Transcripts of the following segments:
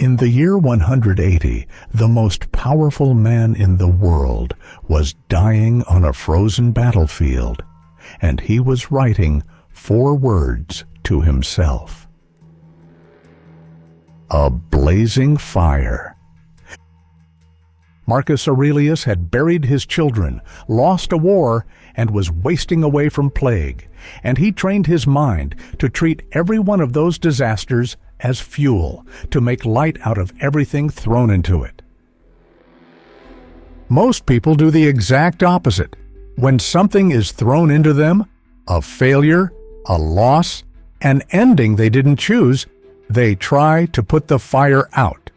In the year 180, the most powerful man in the world was dying on a frozen battlefield, and he was writing 4 words to himself. A blazing fire. Marcus Aurelius had buried his children, lost a war, and was wasting away from plague, and he trained his mind to treat every one of those disasters as fuel, to make light out of everything thrown into it. Most people do the exact opposite. When something is thrown into them, a failure, a loss, an ending they didn't choose, they try to put the fire out.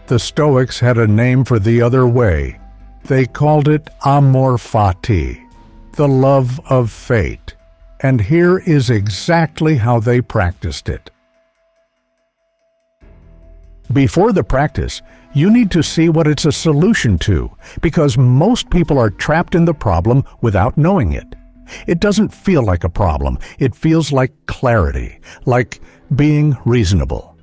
The Stoics had a name for the other way. They called it Amor Fati, the love of fate. And here is exactly how they practiced it. Before the practice, you need to see what it's a solution to, because most people are trapped in the problem without knowing it. It doesn't feel like a problem. It feels like clarity, like being reasonable.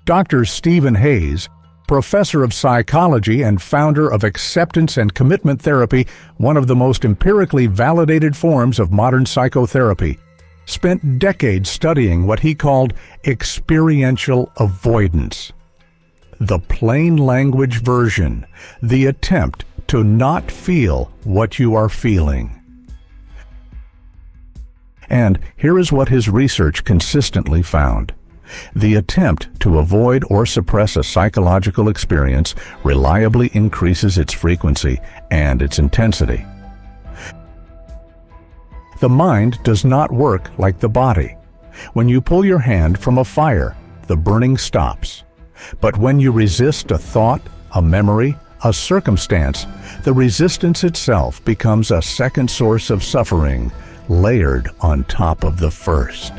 Dr. Stephen Hayes, professor of psychology and founder of acceptance and commitment therapy, one of the most empirically validated forms of modern psychotherapy, spent decades studying what he called experiential avoidance. The plain language version, the attempt to not feel what you are feeling. And here is what his research consistently found. The attempt to avoid or suppress a psychological experience reliably increases its frequency and its intensity. The mind does not work like the body. When you pull your hand from a fire, the burning stops. But when you resist a thought, a memory, a circumstance, the resistance itself becomes a second source of suffering, layered on top of the first.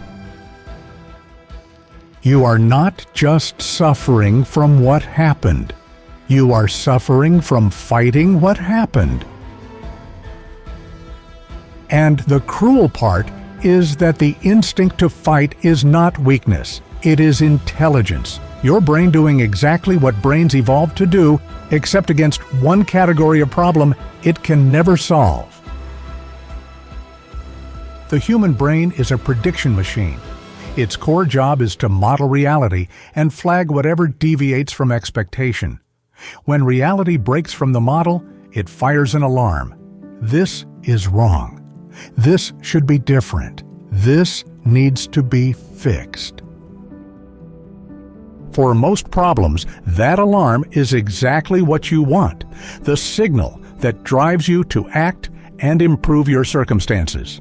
You are not just suffering from what happened. You are suffering from fighting what happened. And the cruel part is that the instinct to fight is not weakness. It is intelligence. Your brain doing exactly what brains evolved to do, except against one category of problem it can never solve. The human brain is a prediction machine. Its core job is to model reality and flag whatever deviates from expectation. When reality breaks from the model, it fires an alarm. This is wrong. This should be different. This needs to be fixed. For most problems, that alarm is exactly what you want, the signal that drives you to act and improve your circumstances.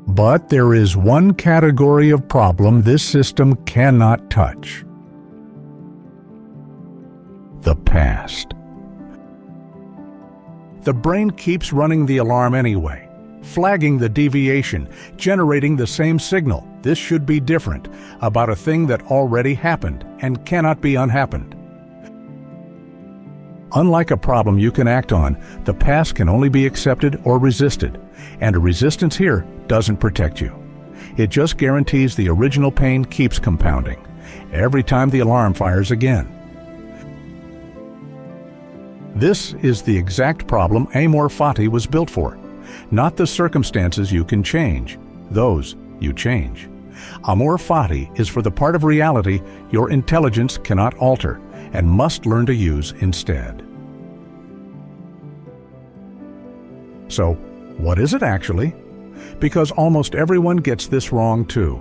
But there is one category of problem this system cannot touch: the past. The brain keeps running the alarm anyway, flagging the deviation, generating the same signal, this should be different, about a thing that already happened and cannot be unhappened. Unlike a problem you can act on, the past can only be accepted or resisted, and a resistance here doesn't protect you. It just guarantees the original pain keeps compounding, every time the alarm fires again. This is the exact problem Amor Fati was built for. Not the circumstances you can change. Those you change. Amor Fati is for the part of reality your intelligence cannot alter and must learn to use instead. So, what is it actually? Because almost everyone gets this wrong too.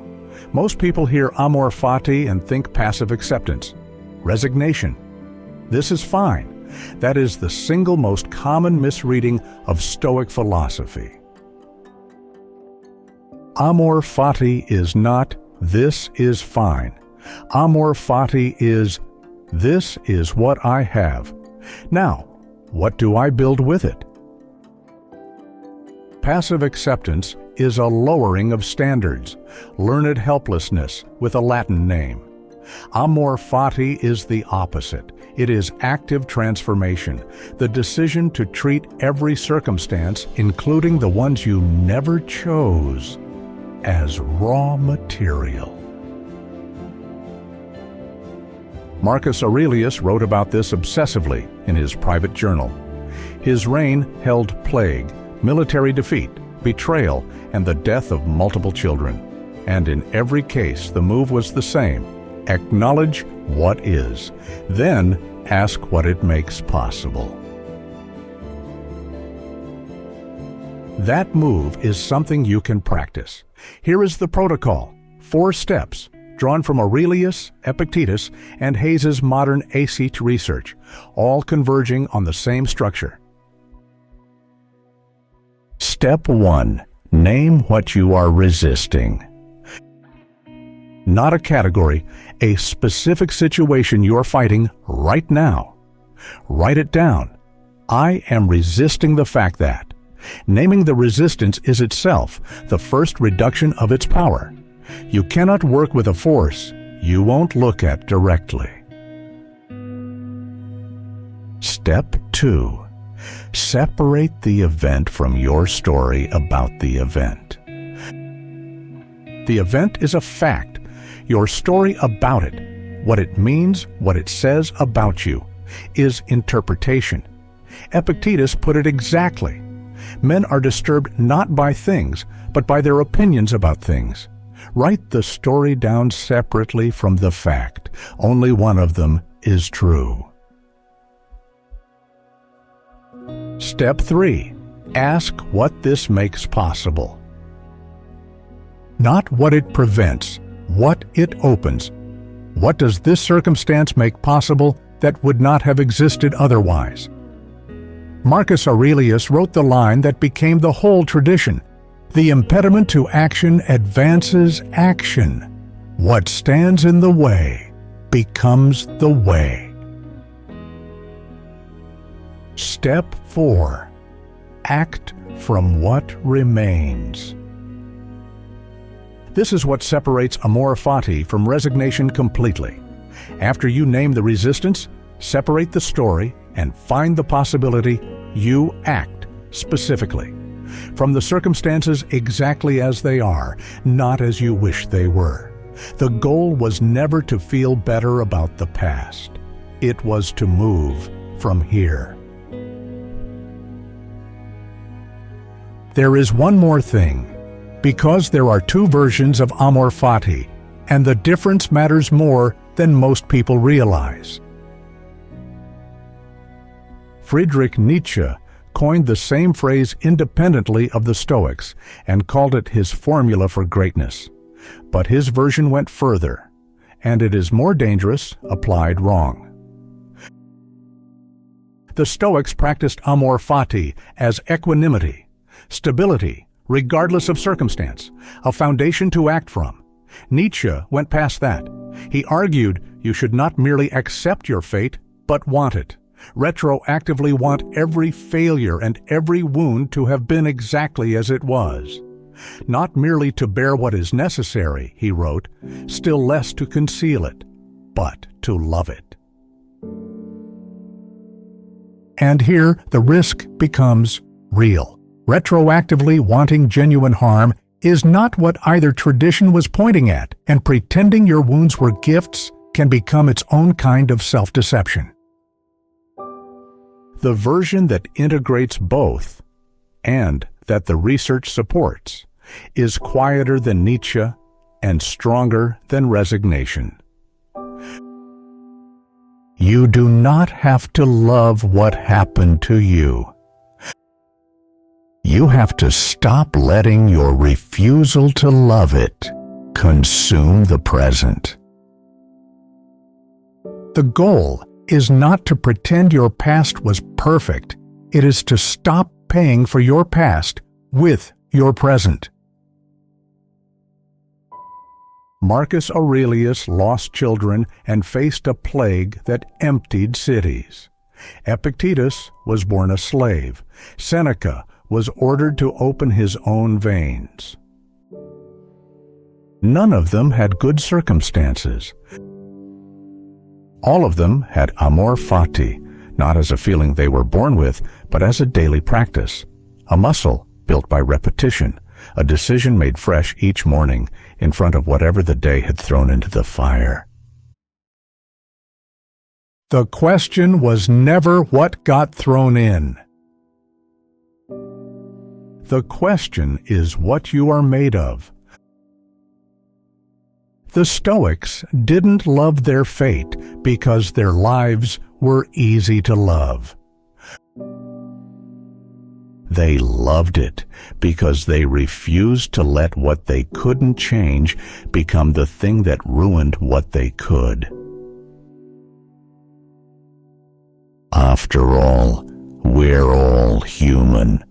Most people hear Amor Fati and think passive acceptance, resignation. This is fine. That is the single most common misreading of Stoic philosophy. Amor Fati is not, this is fine. Amor Fati is, this is what I have. Now, what do I build with it? Passive acceptance is a lowering of standards, learned helplessness with a Latin name. Amor Fati is the opposite. It is active transformation, the decision to treat every circumstance, including the ones you never chose, as raw material. Marcus Aurelius wrote about this obsessively in his private journal. His reign held plague, military defeat, betrayal, and the death of multiple children. And in every case, the move was the same: acknowledge what is, then ask what it makes possible. That move is something you can practice. Here is the protocol, 4 steps, drawn from Aurelius, Epictetus, and Hayes's modern ACT research, all converging on the same structure. Step 1. Name what you are resisting. Not a category, a specific situation you're fighting right now. Write it down. I am resisting the fact that. Naming the resistance is itself the first reduction of its power. You cannot work with a force you won't look at directly. Step 2. Separate the event from your story about the event. The event is a fact. Your story about it, what it means, what it says about you, is interpretation. Epictetus put it exactly. Men are disturbed not by things, but by their opinions about things. Write the story down separately from the fact. Only one of them is true. Step 3. Ask what this makes possible. Not what it prevents, what it opens. What does this circumstance make possible that would not have existed otherwise? Marcus Aurelius wrote the line that became the whole tradition: "The impediment to action advances action. What stands in the way becomes the way." Step 4. Act from what remains. This is what separates Amor Fati from resignation completely. After you name the resistance, separate the story, and find the possibility, you act specifically from the circumstances exactly as they are, not as you wish they were. The goal was never to feel better about the past. It was to move from here. There is one more thing. Because there are 2 versions of Amor Fati, and the difference matters more than most people realize. Friedrich Nietzsche coined the same phrase independently of the Stoics and called it his formula for greatness. But his version went further, and it is more dangerous applied wrong. The Stoics practiced Amor Fati as equanimity, stability, regardless of circumstance, a foundation to act from. Nietzsche went past that. He argued you should not merely accept your fate, but want it. Retroactively want every failure and every wound to have been exactly as it was. Not merely to bear what is necessary, he wrote, still less to conceal it, but to love it. And here the risk becomes real. Retroactively wanting genuine harm is not what either tradition was pointing at, and pretending your wounds were gifts can become its own kind of self-deception. The version that integrates both, and that the research supports, is quieter than Nietzsche and stronger than resignation. You do not have to love what happened to you. You have to stop letting your refusal to love it consume the present. The goal is not to pretend your past was perfect. It is to stop paying for your past with your present. Marcus Aurelius lost children and faced a plague that emptied cities. Epictetus was born a slave. Seneca was ordered to open his own veins. None of them had good circumstances. All of them had amor fati, not as a feeling they were born with, but as a daily practice, a muscle built by repetition, a decision made fresh each morning in front of whatever the day had thrown into the fire. The question was never what got thrown in. The question is what you are made of. The Stoics didn't love their fate because their lives were easy to love. They loved it because they refused to let what they couldn't change become the thing that ruined what they could. After all, we're all human.